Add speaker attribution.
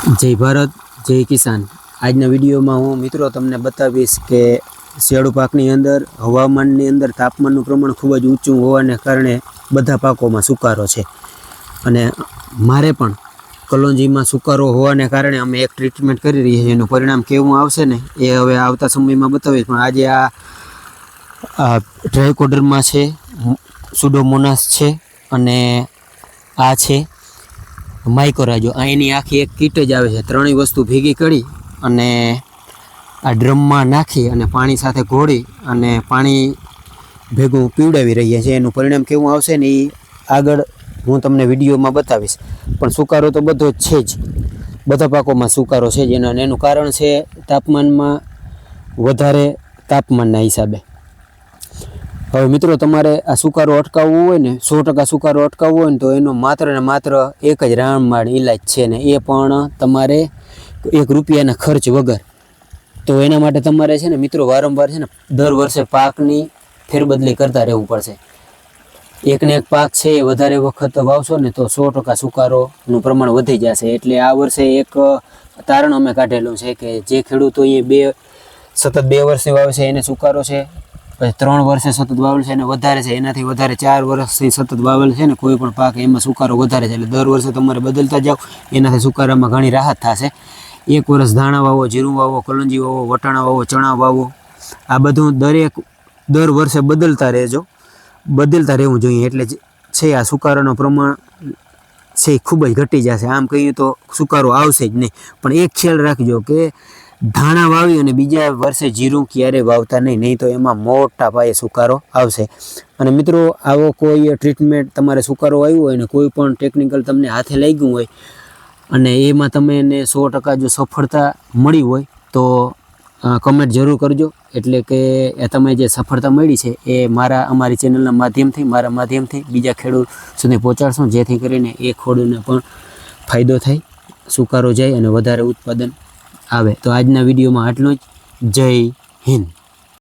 Speaker 1: जय भारत जय किसान। આજના વિડીયોમાં હું મિત્રો તમને બતાવીશ કે શિયાળુ પાકની અંદર હવામાનની અંદર તાપમાનનું પ્રમાણ ખૂબ જ ઊંચું હોવાને કારણે બધા પાકોમાં સુકારો છે અને મારે પણ કલોંજીમાં સુકારો હોવાને કારણે અમે એક ટ્રીટમેન્ટ કરી રહી છીએ। એનું પરિણામ કેવું આવશે ને એ હવે આવતા સમયમાં બતાવીશ। પણ આજે આ ટ્રાયકોડર્મા છે, સુડોમોનાસ છે અને આ છે માઇકોરાજો। આ એની આખી એક કીટ જ આવે છે। ત્રણેય વસ્તુ ભેગી કરી અને આ ડ્રમમાં નાખી અને પાણી સાથે ઘોળી અને પાણી ભેગું પીવડાવી રહીએ છીએ। એનું પરિણામ કેવું આવશે ને એ આગળ હું તમને વિડીયોમાં બતાવીશ। પણ સુકારો તો બધો જ છે જ, બધા પાકોમાં સુકારો છે જ। એનું કારણ છે તાપમાનમાં વધારે તાપમાનના હિસાબે। હવે મિત્રો તમારે આ સુકારો અટકાવવો હોય ને, 100% સુકારો અટકાવવો હોય ને તો એનો માત્ર ને માત્ર એક જ રામબાણ ઈલાજ છે ને એ પણ તમારે ₹1 ખર્ચ વગર। તો એના માટે તમારે છે ને મિત્રો વારંવાર છે ને દર વર્ષે પાકની ફેરબદલી કરતા રહેવું પડશે। એકને એક પાક છે એ વધારે વખત વાવશો ને તો 100% સુકારોનું પ્રમાણ વધી જશે। એટલે આ વર્ષે એક તારણ અમે કાઢેલું છે કે જે ખેડૂતોએ સતત 2 વર્ષથી વાવે છે એને સુકારો છે, પછી 3 વર્ષે સતત વાવેલ છે એને વધારે છે, એનાથી વધારે 4 વર્ષથી સતત વાવેલ છે ને કોઈ પણ પાક એમાં સુકારો વધારે છે। એટલે દર વર્ષે તમારે બદલતા જાઓ, એનાથી સુકારામાં ઘણી રાહત થશે। 1 વર્ષ ધાણા વાવો, જીરું વાવો, કલોંજી વાવો, વટાણા વાવો, ચણા વાવો, આ બધું દર વર્ષે બદલતા રહેવું જોઈએ। એટલે છે આ સુકારાનું પ્રમાણ છે એ ખૂબ જ ઘટી જશે। આમ કહીએ તો સુકારો આવશે જ નહીં। પણ એક ખ્યાલ રાખજો કે ધાણા વાવી અને બીજા વર્ષે જીરું ક્યારે વાવતા નહીં તો એમાં મોટા પાયે સુકારો આવશે। અને મિત્રો આવો કોઈ ટ્રીટમેન્ટ તમારે સુકારો આવ્યો હોય ને કોઈ પણ ટેકનિકલ તમને હાથે લાગ્યું હોય અને એમાં તમે એને 100% જો સફળતા મળી હોય તો કમેન્ટ જરૂર કરજો। એટલે કે તમે જે સફળતા મળી છે એ અમારી ચેનલના માધ્યમથી, મારા માધ્યમથી બીજા ખેડૂત સુધી પહોંચાડશું, જેથી કરીને એ ખેડૂતને પણ ફાયદો થાય, સુકારો જાય અને વધારે ઉત્પાદન આવે। તો આજના વિડીયોમાં આટલું જ। જય હિન્દ।